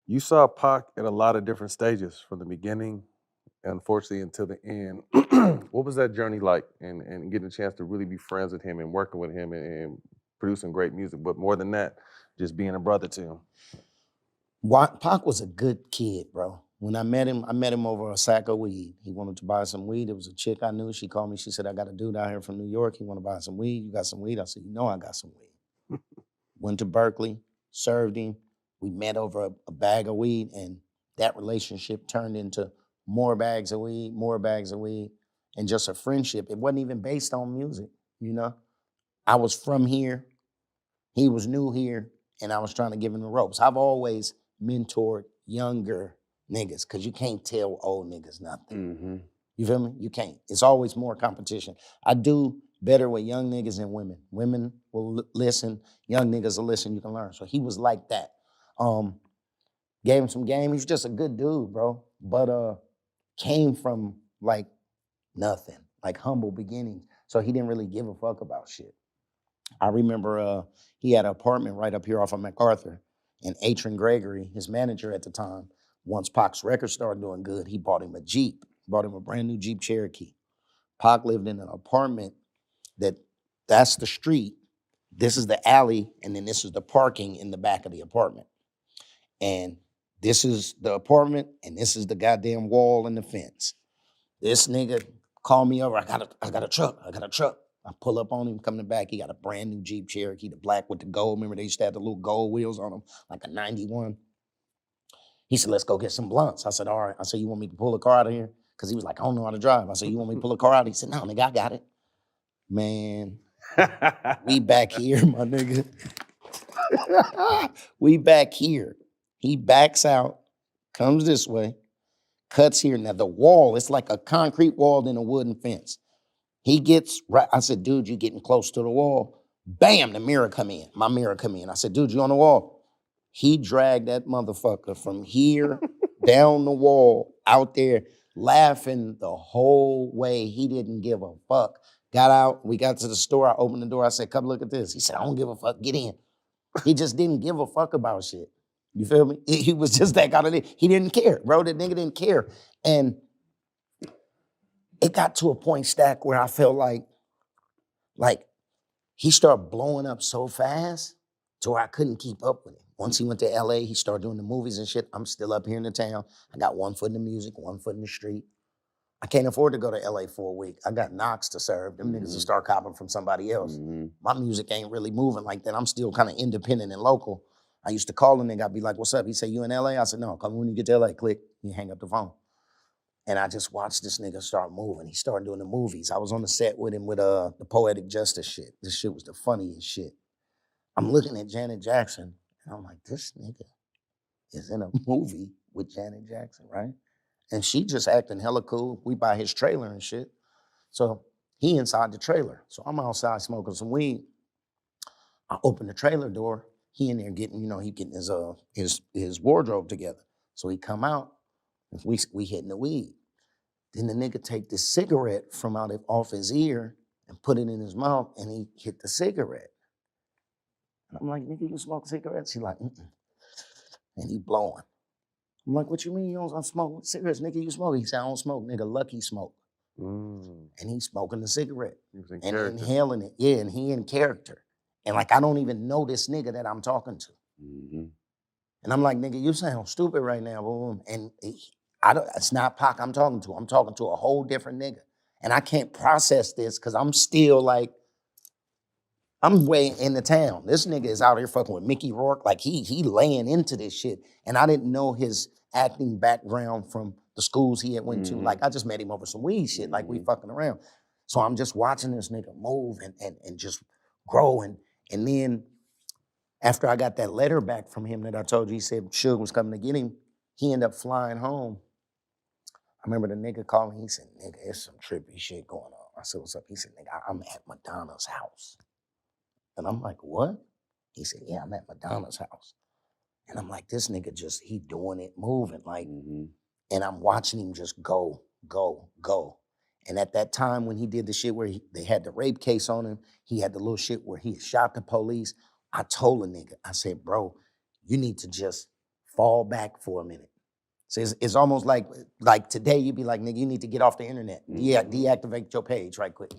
You saw Pac at a lot of different stages from the beginning, unfortunately, until the end. What was that journey like? And getting a chance to really be friends with him and working with him and producing great music, but more than that, just being a brother to him. Pac was a good kid, bro. When I met him over a sack of weed. He wanted to buy some weed. There was a chick I knew. She called me. She said, I got a dude out here from New York. He want to buy some weed. You got some weed? I said, you know I got some weed. Went to Berkeley, served him. We met over a bag of weed, and that relationship turned into more bags of weed, and just a friendship. It wasn't even based on music, you know? I was from here. He was new here, and I was trying to give him the ropes. I've always mentored younger niggas because you can't tell old niggas nothing. Mm-hmm. You feel me? You can't. It's always more competition. I do better with young niggas than women. Women will listen. Young niggas will listen. You can learn. So he was like that. Gave him some game. He's just a good dude, bro. But came from like nothing, like humble beginnings. So he didn't really give a fuck about shit. I remember he had an apartment right up here off of MacArthur, and Atron Gregory, his manager at the time, once Pac's record started doing good, he bought him a Jeep, bought him a brand new Jeep Cherokee. Pac lived in an apartment that's the street, this is the alley, and then this is the parking in the back of the apartment. And this is the apartment, and this is the goddamn wall and the fence. This nigga called me over, I got a truck. I pull up on him, coming back. He got a brand new Jeep Cherokee, the black with the gold. Remember, they used to have the little gold wheels on them, like a 91. He said, let's go get some blunts. I said, all right. I said, you want me to pull the car out of here? Because he was like, I don't know how to drive. I said, you want me to pull the car out? He said, no, nigga, I got it. Man, we back here, my nigga. We back here. He backs out, comes this way, cuts here. Now, the wall, it's like a concrete wall and a wooden fence. He gets right. I said, dude, you getting close to the wall. Bam, the mirror come in. My mirror come in. I said, dude, you on the wall? He dragged that motherfucker from here down the wall out there, laughing the whole way. He didn't give a fuck. Got out. We got to the store. I opened the door. I said, come look at this. He said, I don't give a fuck. Get in. He just didn't give a fuck about shit. You feel me? He was just that kind of nigga. He didn't care, bro. That nigga didn't care. And it got to a point, Stack, where I felt like he started blowing up so fast to where I couldn't keep up with him. Once he went to LA, he started doing the movies and shit. I'm still up here in the town. I got one foot in the music, one foot in the street. I can't afford to go to LA for a week. I got knocks to serve. Them niggas will start copping from somebody else. My music ain't really moving like that. I'm still kind of independent and local. I used to call a nigga. I'd be like, what's up? He say, you in LA? I said, no, come when you get to LA. Click. You hang up the phone. And I just watched this nigga start moving. He started doing the movies. I was on the set with him with the Poetic Justice shit. This shit was the funniest shit. I'm looking at Janet Jackson, and I'm like, this nigga is in a movie with Janet Jackson, right? And she just acting hella cool. We buy his trailer and shit. So he inside the trailer. So I'm outside smoking some weed. I open the trailer door. He in there getting, he getting his wardrobe together. So he come out, and we hitting the weed. Then the nigga take the cigarette from off his ear and put it in his mouth, and he hit the cigarette. And I'm like, nigga, you smoke cigarettes? He like, mm-mm. And he blowing. I'm like, what you mean you don't smoke cigarettes? Nigga, you smoke? He said, I don't smoke. Nigga, Lucky smoke. And he's smoking the cigarette and inhaling it. Yeah, and he in character. And like, I don't even know this nigga that I'm talking to. And I'm like, nigga, you sound stupid right now. Boom. And it's not Pac I'm talking to. I'm talking to a whole different nigga. And I can't process this because I'm still like, I'm way in the town. This nigga is out here fucking with Mickey Rourke. Like he laying into this shit. And I didn't know his acting background from the schools he had went to. Like I just met him over some weed shit. Like we fucking around. So I'm just watching this nigga move and just grow. And then after I got that letter back from him that I told you, he said Suge was coming to get him, he ended up flying home. I remember the nigga called me. He said, nigga, there's some trippy shit going on. I said, what's up? He said, nigga, I'm at Madonna's house. And I'm like, what? He said, yeah, I'm at Madonna's house. And I'm like, this nigga he doing it, moving. Like, and I'm watching him just go. And at that time when he did the shit where they had the rape case on him, he had the little shit where he shot the police. I told a nigga, I said, bro, you need to just fall back for a minute. So it's almost like today you'd be like, nigga, you need to get off the internet. Deactivate your page right quick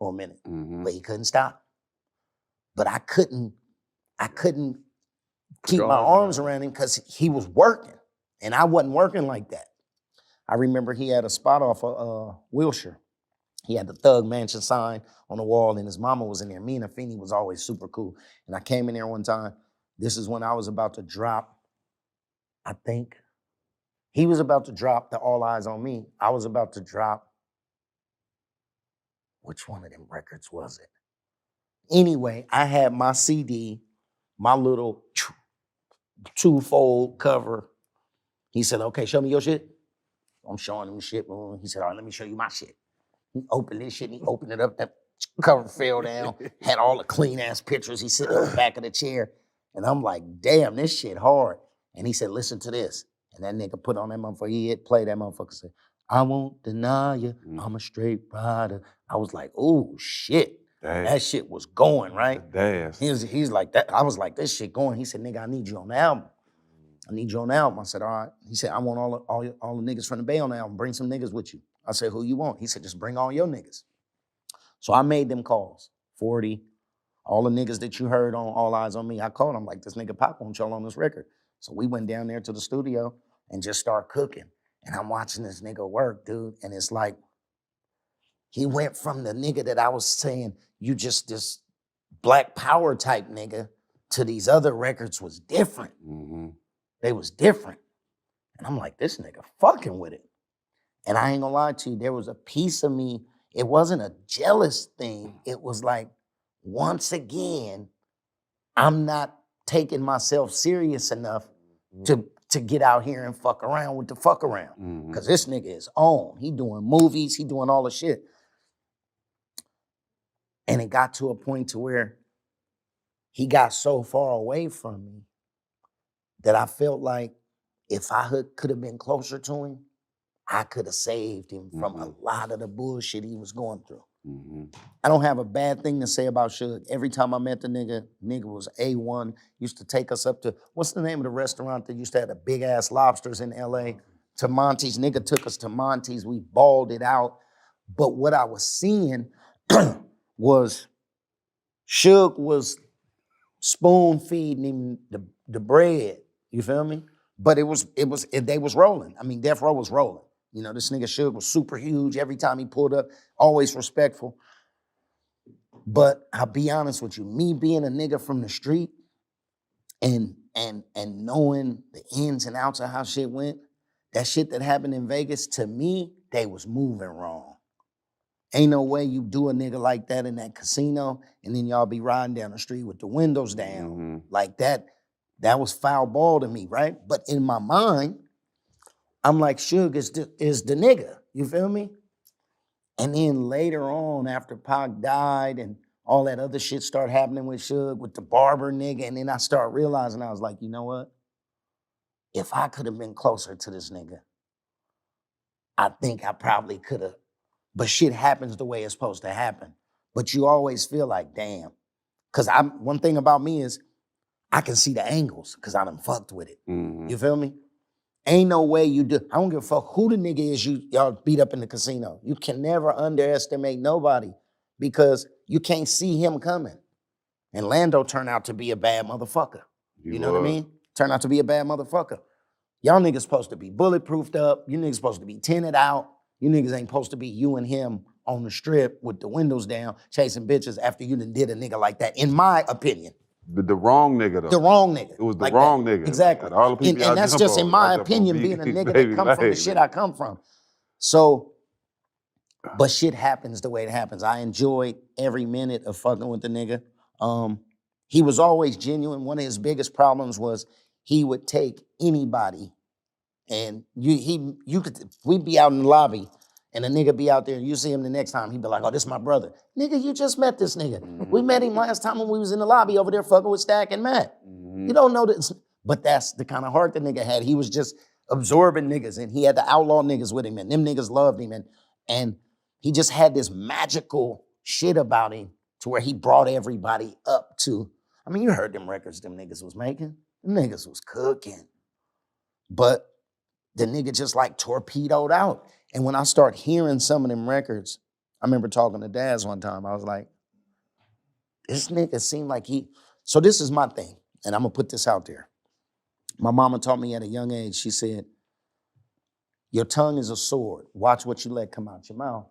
for a minute. But he couldn't stop. But I couldn't keep my arms around him because he was working. And I wasn't working like that. I remember he had a spot off of Wilshire. He had the Thug Mansion sign on the wall, and his mama was in there. Me and Afeni was always super cool. And I came in there one time. This is when I was about to drop, I think. He was about to drop the All Eyez on Me. I was about to drop, which one of them records was it? Anyway, I had my CD, my little two-fold cover. He said, okay, show me your shit. I'm showing him shit. He said, all right, let me show you my shit. He opened this shit and he opened it up. That cover fell down, had all the clean ass pictures. He sitting on the back of the chair. And I'm like, damn, this shit hard. And he said, listen to this. And that nigga put on that motherfucker. He hit play. That motherfucker said, I won't deny you. I'm a straight rider. I was like, oh shit. That shit was going, right? He's like that. I was like, this shit going. He said, nigga, I need you on the album. I need you on the album. I said, all right. He said, I want all the niggas from the Bay on the album. Bring some niggas with you. I said, who you want? He said, just bring all your niggas. So I made them calls. 40, all the niggas that you heard on All Eyez on Me. I called them like, this nigga Pop won't y'all on this record. So we went down there to the studio and just started cooking. And I'm watching this nigga work, dude. And it's like, he went from the nigga that I was saying, you just this black power type nigga, to these other records was different. They was different. And I'm like, this nigga fucking with it. And I ain't gonna lie to you, there was a piece of me, it wasn't a jealous thing. It was like, once again, I'm not taking myself serious enough to get out here and fuck around with the fuck around. Because this nigga is on. He doing movies, he doing all the shit. And it got to a point to where he got so far away from me that I felt like if I could have been closer to him, I could have saved him from a lot of the bullshit he was going through. I don't have a bad thing to say about Suge. Every time I met the nigga was A1. Used to take us up to, what's the name of the restaurant that used to have the big ass lobsters in LA? To Monty's. Nigga took us to Monty's. We balled it out. But what I was seeing was Suge was spoon feeding him the bread. You feel me? But they was rolling. I mean, Death Row was rolling. You know, this nigga Suge was super huge. Every time he pulled up, always respectful. But I'll be honest with you, me being a nigga from the street and knowing the ins and outs of how shit went, that shit that happened in Vegas, to me, they was moving wrong. Ain't no way you do a nigga like that in that casino and then y'all be riding down the street with the windows down. Like that was foul ball to me, right? But in my mind, I'm like, Suge is the nigga, you feel me? And then later on, after Pac died and all that other shit started happening with Suge, with the barber nigga, and then I started realizing, I was like, you know what? If I could have been closer to this nigga, I think I probably could have. But shit happens the way it's supposed to happen. But you always feel like, damn. Because one thing about me is I can see the angles because I done fucked with it. You feel me? Ain't no way you do. I don't give a fuck who the nigga is y'all beat up in the casino. You can never underestimate nobody because you can't see him coming. And Lando turned out to be a bad motherfucker. You know what I mean? Turned out to be a bad motherfucker. Y'all niggas supposed to be bulletproofed up. You niggas supposed to be tinted out. You niggas ain't supposed to be you and him on the strip with the windows down, chasing bitches after you done did a nigga like that, in my opinion. The wrong nigga, though. The wrong nigga. It was the wrong nigga. Exactly. All the people and that's just in my opinion, being a nigga that come from the shit I come from. So, but shit happens the way it happens. I enjoyed every minute of fucking with the nigga. He was always genuine. One of his biggest problems was he would take anybody and we'd be out in the lobby and a nigga be out there and you see him the next time, he'd be like, oh, this is my brother. Nigga, you just met this nigga. We met him last time when we was in the lobby over there fucking with Stack and Matt. You don't know this. But that's the kind of heart the nigga had. He was just absorbing niggas and he had the outlaw niggas with him and them niggas loved him and he just had this magical shit about him to where he brought everybody up to, I mean, you heard them records them niggas was making. Them niggas was cooking. But the nigga just like torpedoed out. And when I start hearing some of them records, I remember talking to Daz one time. I was like, this nigga seemed like he. So this is my thing, and I'm gonna put this out there. My mama taught me at a young age, she said, your tongue is a sword. Watch what you let come out your mouth,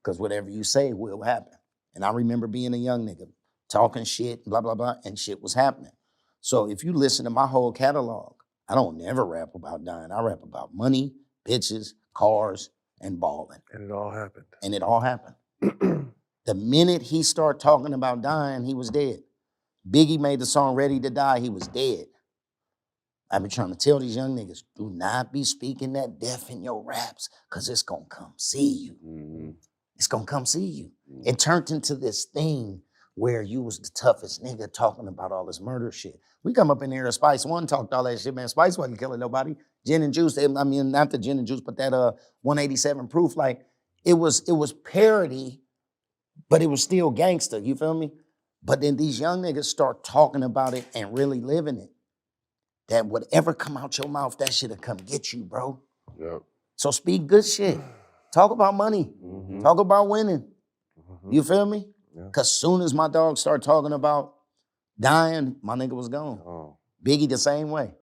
because whatever you say will happen. And I remember being a young nigga, talking shit, blah, blah, blah, and shit was happening. So if you listen to my whole catalog, I don't never rap about dying. I rap about money, bitches, cars, and balling. And it all happened. And it all happened. The minute he started talking about dying, he was dead. Biggie made the song Ready to Die, he was dead. I've been trying to tell these young niggas, do not be speaking that death in your raps, because it's going to come see you. Mm-hmm. It's going to come see you. Mm-hmm. It turned into this thing where you was the toughest nigga talking about all this murder shit. We come up in here, Spice One talked all that shit, man. Spice wasn't killing nobody. Gin and Juice, I mean, not the Gin and Juice, but that 187 Proof, like, it was parody, but it was still gangster, you feel me? But then these young niggas start talking about it and really living it. That whatever come out your mouth, that shit'll come get you, bro. Yep. So speak good shit. Talk about money. Mm-hmm. Talk about winning. Mm-hmm. You feel me? Yeah. Because soon as my dog started talking about dying, my nigga was gone. Oh. Biggie the same way.